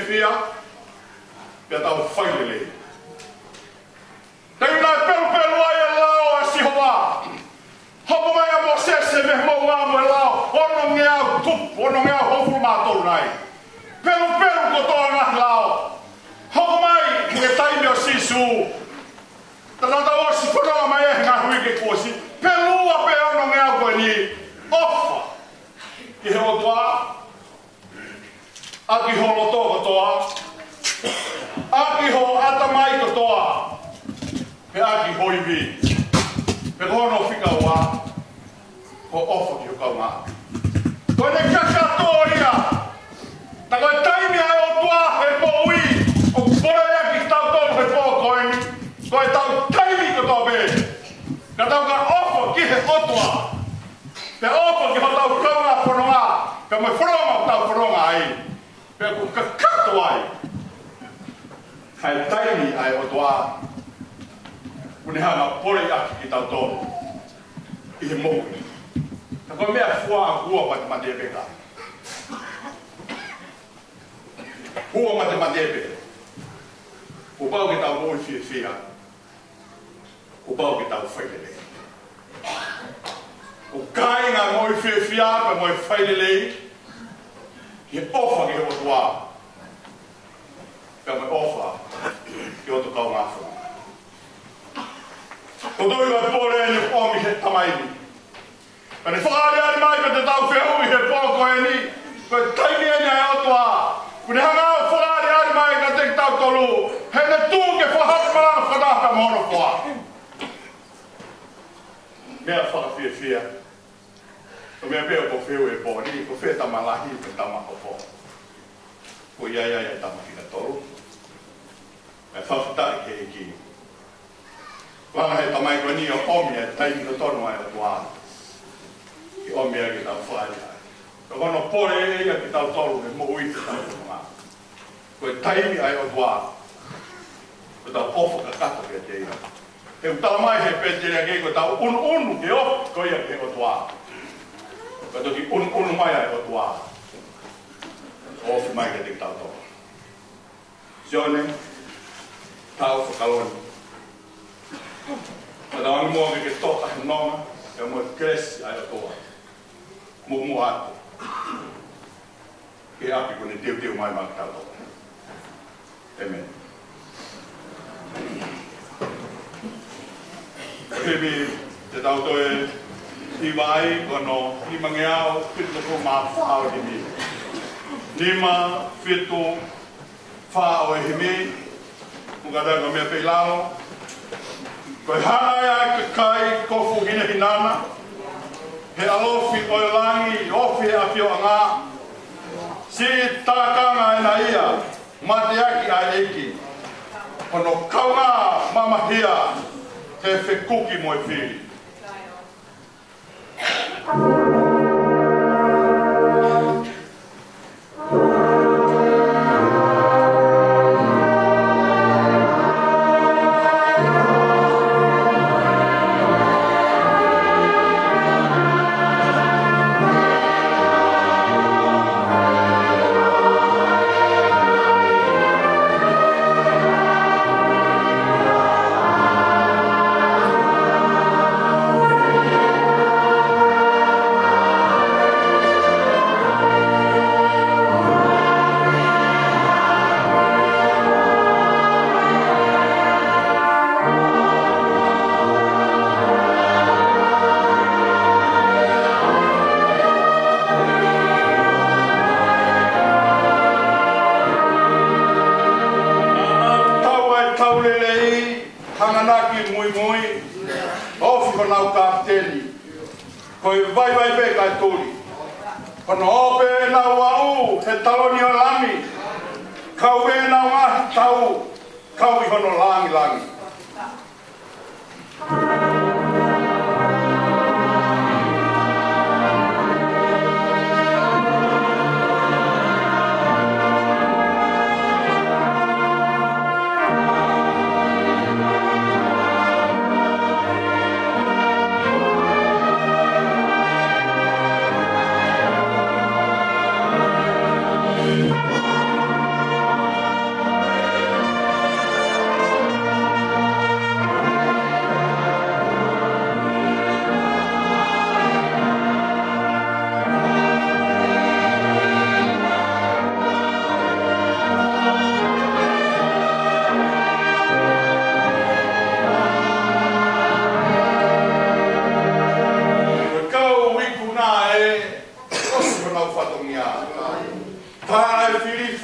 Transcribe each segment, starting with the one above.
fia pe tau whailele. Tei nai pelu ai e lao a sihoa. Hopo mai a posese me mau amo e lao. Ono ngea tup, ono ngea hofu mātou nai. Pelu kotoa ngah lao. Hopo mai ke taimi o sisu. Tanata osi whanau mai e ngā hui ke kōsi. Pelua pe ono ngea koe ni ofa. Ki he o toa. Aki ho loto kotoa. Aki ho atamai kotoa. Pe aki hoiwi. Pe hono whika wā. Ko ofa ki o kaunga. Koe ne kakatoa ia. Ta koe taimi ai o toa he po ui. O kore aki tau tonu he po koe ni. Koe tau taimi kotoa pe. Ka tau ka ofa ki he otoa. Pe ofa ki ho tau kaunga whanonga. Pe moi whanonga tau whanonga ai. Pe ku kakato ai. Hai taimi ai otoa. Kune hanga pore aki ki tau tonu. I he mohu. Ta koe mea fua a hua mate e peka. Hua mate e peka. O pau ke tau moi fia. O pau ke tau whailele. O kai ngā moi fia pe moi whailele. He ofa ke o tua. Pe moi ofa ke o tukau ngā whunga. O doi vai pore ni omi he tamaini. Ka ne whakaare ari mai pe te tau whiahui he pōko e ni. Koe taimi e ni ai o tua. Kune hanga whakaare ari mai ka te tau tolu. He ne tū ke whahatu marana whanaka mohono wha. Mea whakawhia. Ko mea pēo ko whiu e pō ni. Ko whea tamalahi pe tamako pō. Ko iai e tamakina tolu. E whawhitai ke e ki. Wanga he tamai koe ni o omi e taimi no tonu ai o tua. Ki omi e ki tau whaari ai. Ko kono pore e ia ki tau tolu he mo ui te tau tonu. Koe taimi ai o tua. Ko tau ofo ka kata kia te ia. He utala mai he pētere kei ko tau unu ke ofu ko ia ke o tua. Ko toki unu mai ai o tua. Ofu mai ke te tau tolu. Sione, tau whakaloni. Ka tau anu mua ke toka he nonga, e mua kresi ai o toa. Mua atu. Ke api kone teu mai ki tau toka. Amen. Pepe, te tau toe i vai kono i mangeao whitu ko mā whao hi mi. Nima whitu whao hi mi. Mukatanga mea peilano. Koe hana ai ka kai kofu hina hinana. He alofi o langi, ofi a pio anga. Si tākanga e na ia, mate aki ai eiki. Kono kaunga mamahia, he whekuki mo e whiri. Koe vai pe kai tūri. Kono ope na wau, he taloni o lami. Kau e na ngahi tau, kau i hono langi.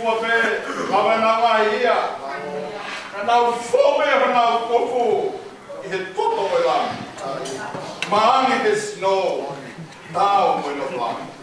fua pe lava na mai ia na fome na kofu I he toto e la maangi he snow tau mo no plan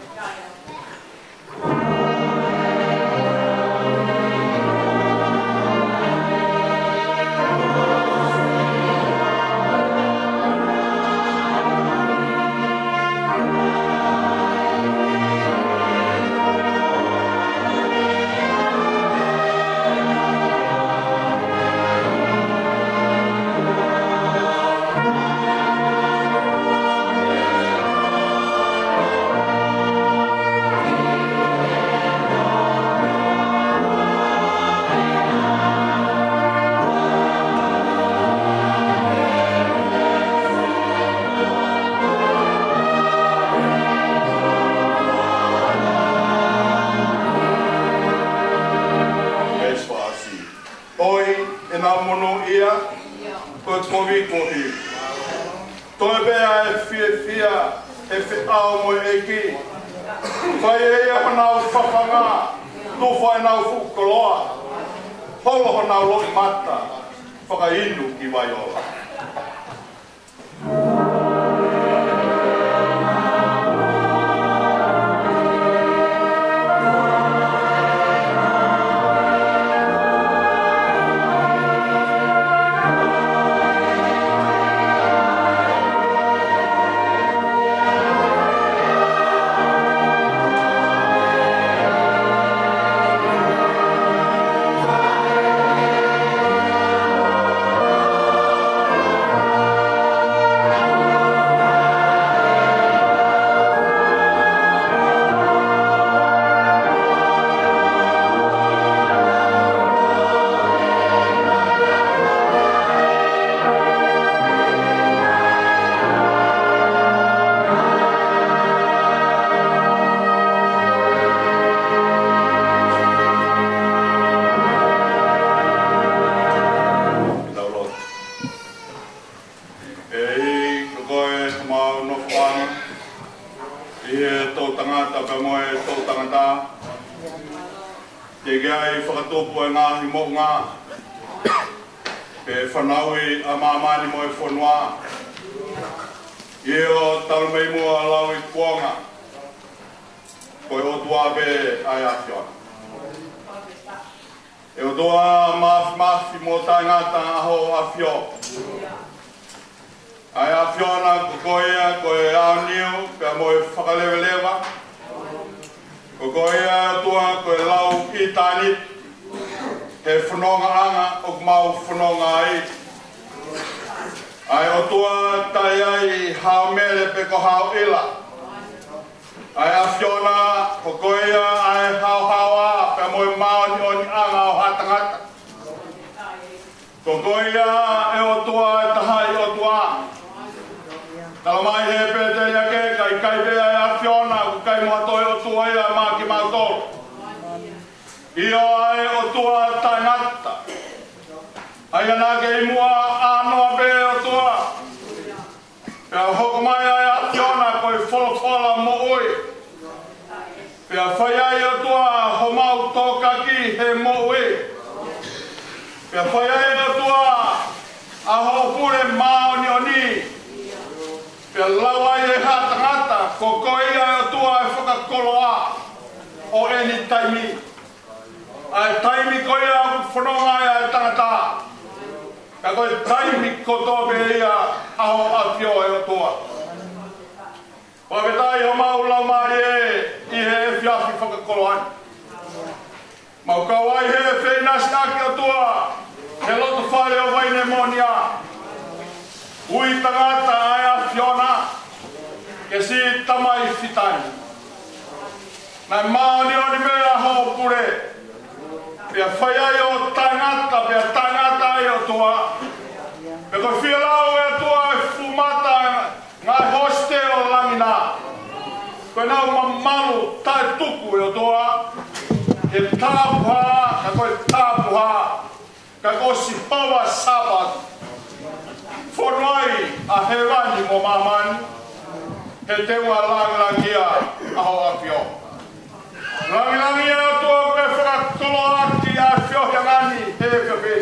Langi e o tua koe whakatolo aki a whiohia ngani he whiohe.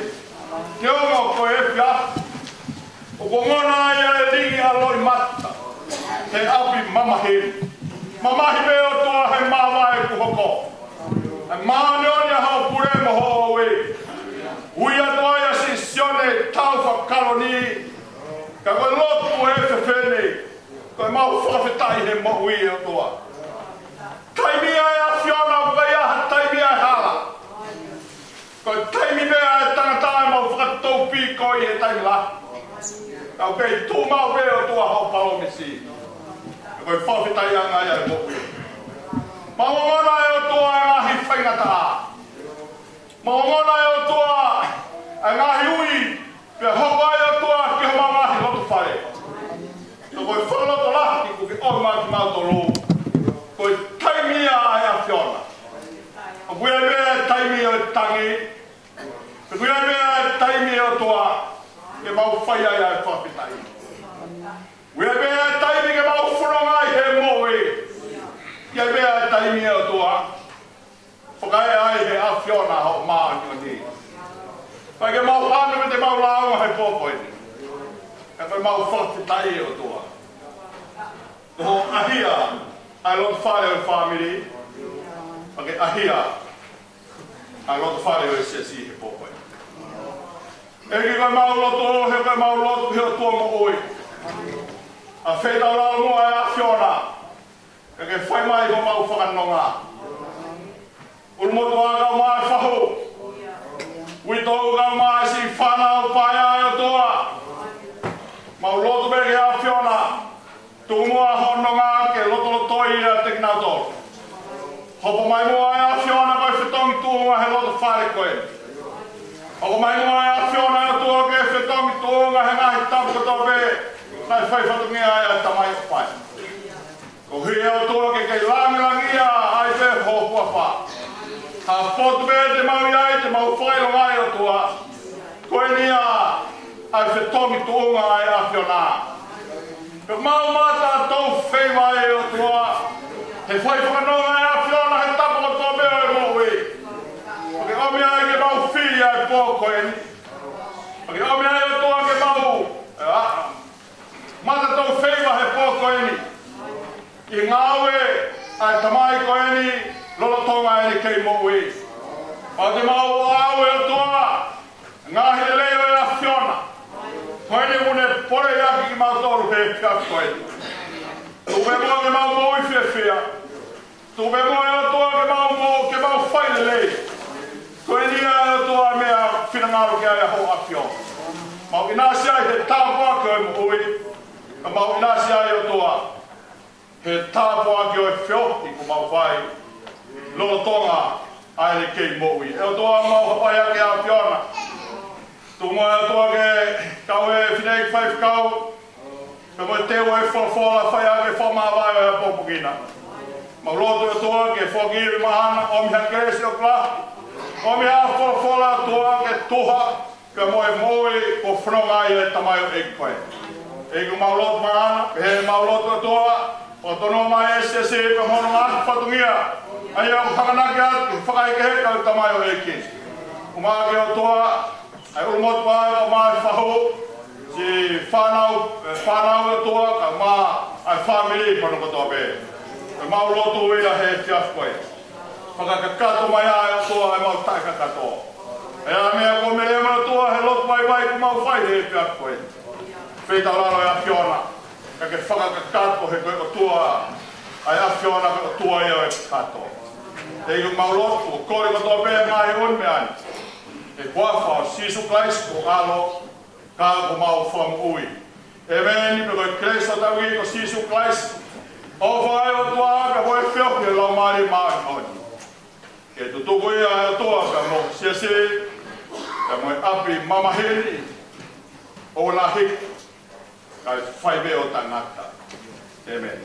Te onga o koe e whia. O ko ngona ia e ringi a loi mata. He api mamaheri. Mamahi me o tua he mawai ku hoko. E maane oni a hau pure moho o e. Ui atua ia si sione tau whakaloni. Ka koe lopu e whiwhene. Koe mau whakawhetai he mo ui o tua. Taimi ai a whiona o kai aha taimi ai hala. Koe taimi mea e tangatai mau whakatou piko i he taimi la. Kau kei tū mau me o tua hau palomisi. Koe whawhetai anga ia e mo ui. Mawangona e o tua e ngahi whaingata a. Mawangona e o tua e ngahi ui. Pia hoko ai o tua ki ho mau ngahi lotu whare. Koe whakaloto lahti ku ki oma ki mautolo. Koe taimia ai a whiona. Koe mea e taimi o tangi. Koe mea e taimi o tua. Ke mau whai ai ai whawhetai. Koe mea e taimi ke mau whuronga ai he moe. Koe mea e taimi o tua. Whakai ai he a whiona hau maa ni o ni. Koe ke mau hanu me te mau launga hei pōpoi. Koe mau whawhetai o tua. Ho ahia. I love whare o family. Okay, ahia. I love whare o sesi he pōpoi. Eki koe mau loto, he koe mau loto, he o tua mo oi. A whetau rao mua e a whiona. Eke whai mai ho mau whakanonga. Ulmotu a kau mai whahu. Ui tōu kau mai si whanau pai ai o tua. Mau loto me ke a whiona. Tūmua hononga ke lotolotoi a te kinautor. Hopo mai mua e a whiona koe whetongi tūmua he loto whare koe. Hopo mai mua e a whiona e tua ke whetongi tūmua he ngahi tapu kato pe. Nai whai whatungi ai a tamai o whai. Ko hui e o tua ke kei langilangia ai pe hōpua wha. Ha potu pe te mau iai te mau whailonga e o tua. Koe nia ai whetongi tūmua ai a whiona. Ka mau mata tau whaiwai e o tua. He whai whakanonga e a whiona he tapu o tō mea e mowe. Ake omi ai ke mau whiri ai pōko e ni. Ake omi ai o tua ke mau mata tau whaiwa he pōko e ni. I ngāwe ai tamai ko e ni lolotonga e ni kei mowe. O te mau awe o tua. Ngahi le leo e a whiona. Koe ni mune pore aki ki mau toru he whiak koe. Tupe mua ke mau mōi whiawhia. Tupe mua e o tua ke mau whaile lei. Koe ni a e o tua mea whinangaru ki ai a ho a whio. Mau inasi ai he tāpua koe mo ui. Ka mau inasi ai o tua he tāpua ki oi whio i ku mau whai. Lolo tonga ai le kei mo ui. E o tua mau hapai ake a whiona. Tūmua e toa ke kau e whinei whai whikau. Ka moe te ua e whawhala whai ake whamawai o e pōpukina. Mau lotu e toa ke whakiri mahana omi ha keresi o klahi. Omi ha whawhala toa ke toha ka moe moe ko whanongai e tamai o eki koe. Eki mau lotu mahana, he mau lotu e toa. O tono mai e se ka mono ngātu whatungia. Ai au whakanaki atu whakai ke he kau tamai o eki. Umake o toa. Ai ulmot pa o mai whahu, si whanau e toa ka mā ai whamiri pano katoa pe. Ka mau lotu ia he whiaf koe. Whakakakato mai ai o toa e mau tai kakato. E a mea ko mele mana toa he lotu mai ku mau whai he whiaf koe. Whetau raro e a whiona. Ka ke whakakakato he koe o toa. Ai a whiona ka o toa ia e kato. E ku mau lotu, o kore katoa pe ngahi un me ai. E kuawha o Sisu Kleist o alo ka ko mau whamu ui. E meni pe koe Kleist o tau i ko Sisu Kleist. O whai o tua ka koe whioki e lau maari maari honi. Ke tutuku ia e o tua ka mo siasi. Ka moe api mamahiri. O la hik. Ka whaibe o tangata. Amen.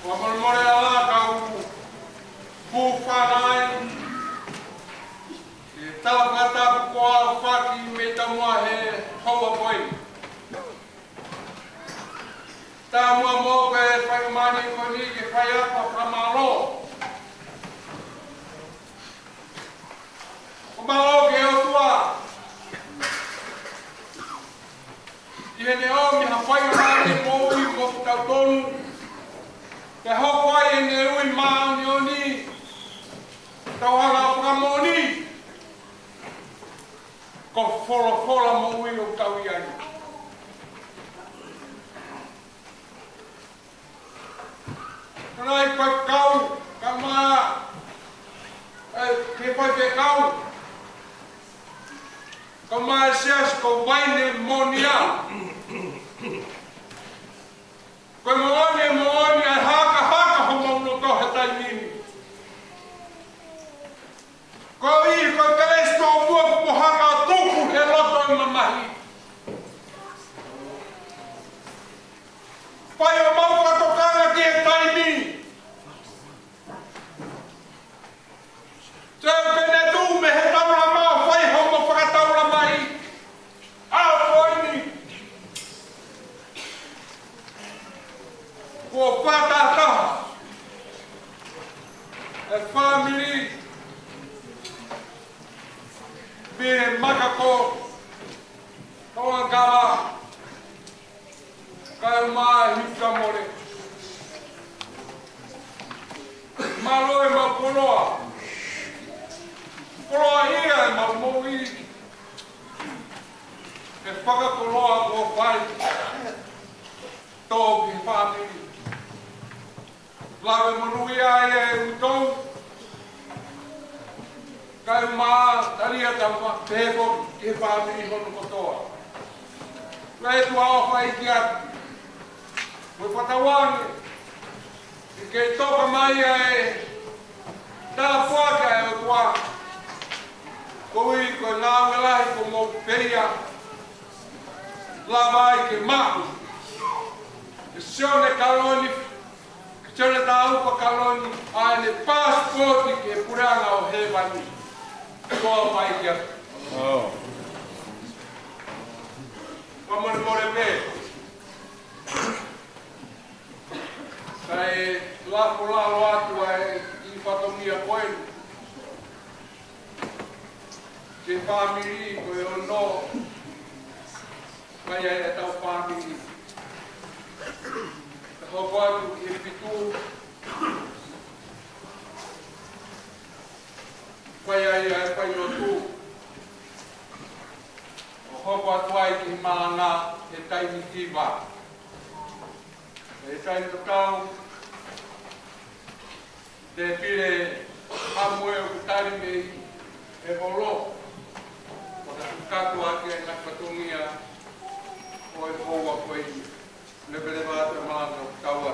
Wamamore ala kau pufanai. Tau kata kua whaki me tamua he haua poi. Tā mua mō koe whai mani ko ni ke whai apa whamaro. O mao ke o tua. I hene o mi ha whai mani mō i mō tau tonu. Ke hoko ai hene ui maa ni o ni. Tau hanga whakamo ni. Ko whola mō ui o tau i ai. Kanai koe kau, ka maa, ke koe te kau. Ka maa seas ko waine monia. Koe mooni ai haka ho mauno tohe tai nini. Koe i koe kelesto mua kupo haka tuku he loto i mamahi. Pai o mau katokanga ki he tai nini. Tau kene tū me he taura maa whai homo whakataura mai. Poini. Ko whātātaha. E family. Me makako. Kaua kawa. Kai maa hika more. Malo e mapoloa. Koloa ia e maumoi. E whakakoloa kua whai. Tō ki whāmiri. Lawe manui ai e utou. Kai maa taria tampa pēko ki whāmiri hono kotoa. Lai tua o whai ki atu. Koe whatawangi. I kei toka mai ai. Tā whaka e o tua. Koe koe ngā welahi ko mō peria. Lawai ke mahu. Ke sione kaloni. Ke sione tā upa kaloni. Ai ne passporti ke puranga o hewani. Koa pai kia. Wamone more me. Kai lapo lalo atu ai i whatongia koenu. Ke whamiri koe o no. Mai ai e tau whamiri. Te hoko atu ki e pitu. Mai ai e pai o tu. O hoko atu ai ki maanga e taimi tiwa. E taimi tau. Te pire amue o kutari mei e volo. Kato ake na patungia o e fōua koe i. Lebele vāta mātou kaua.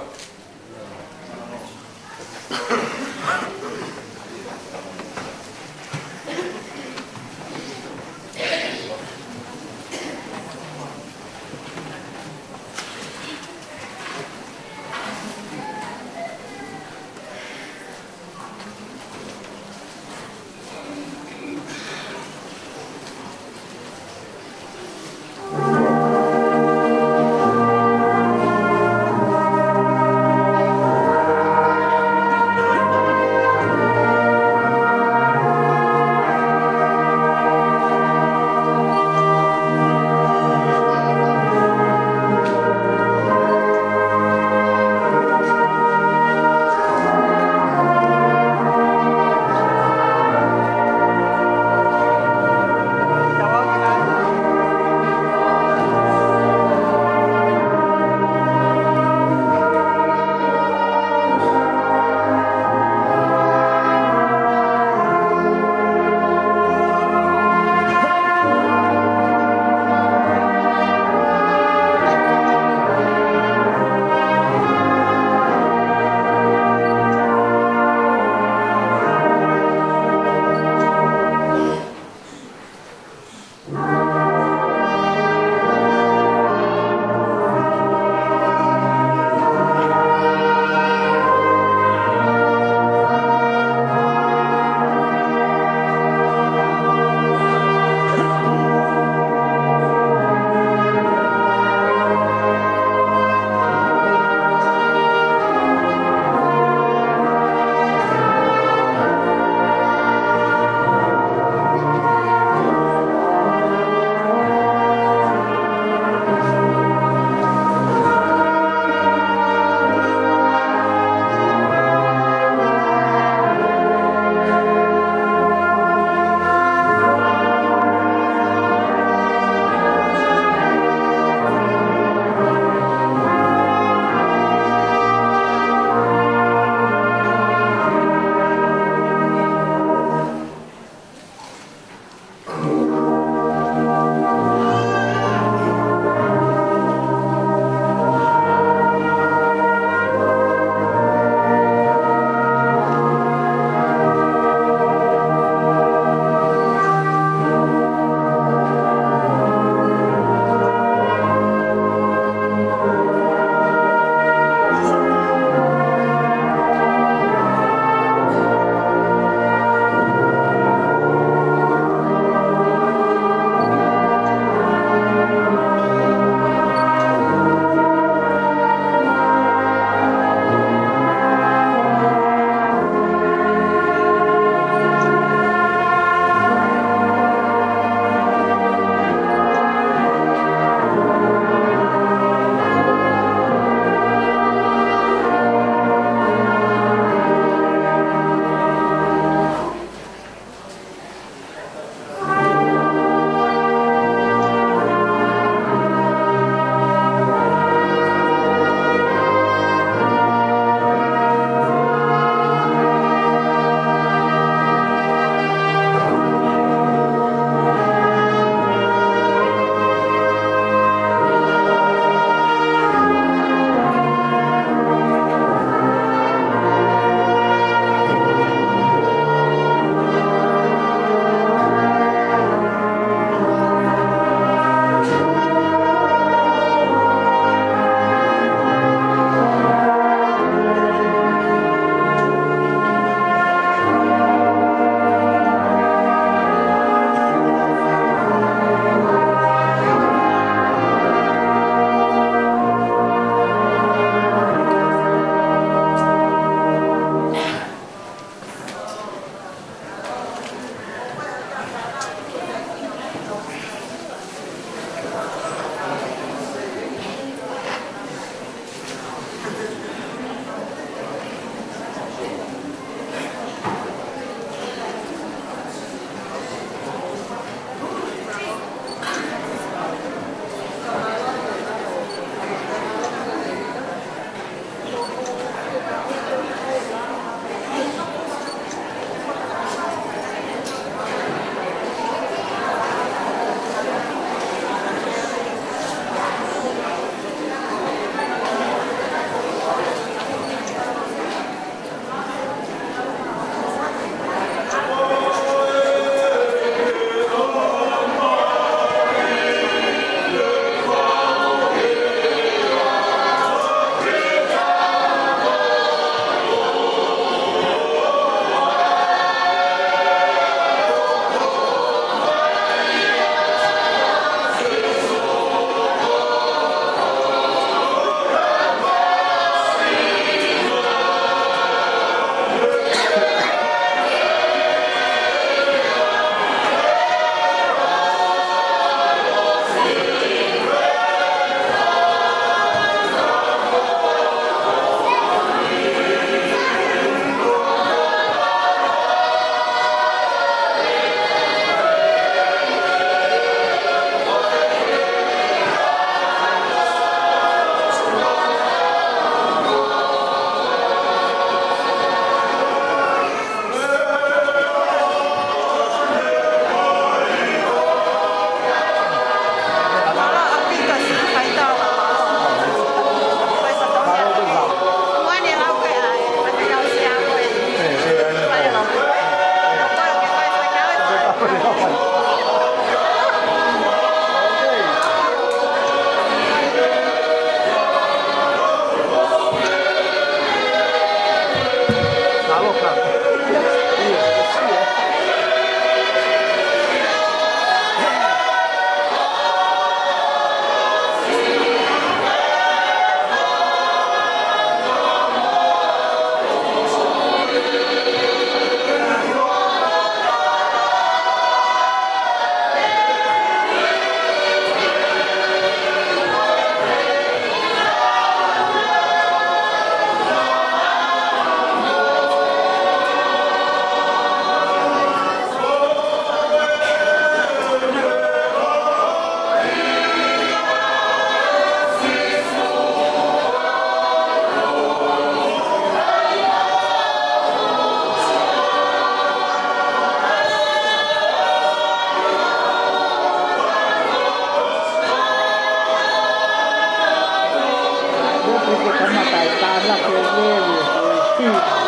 tai tāna ke lewe o e tina.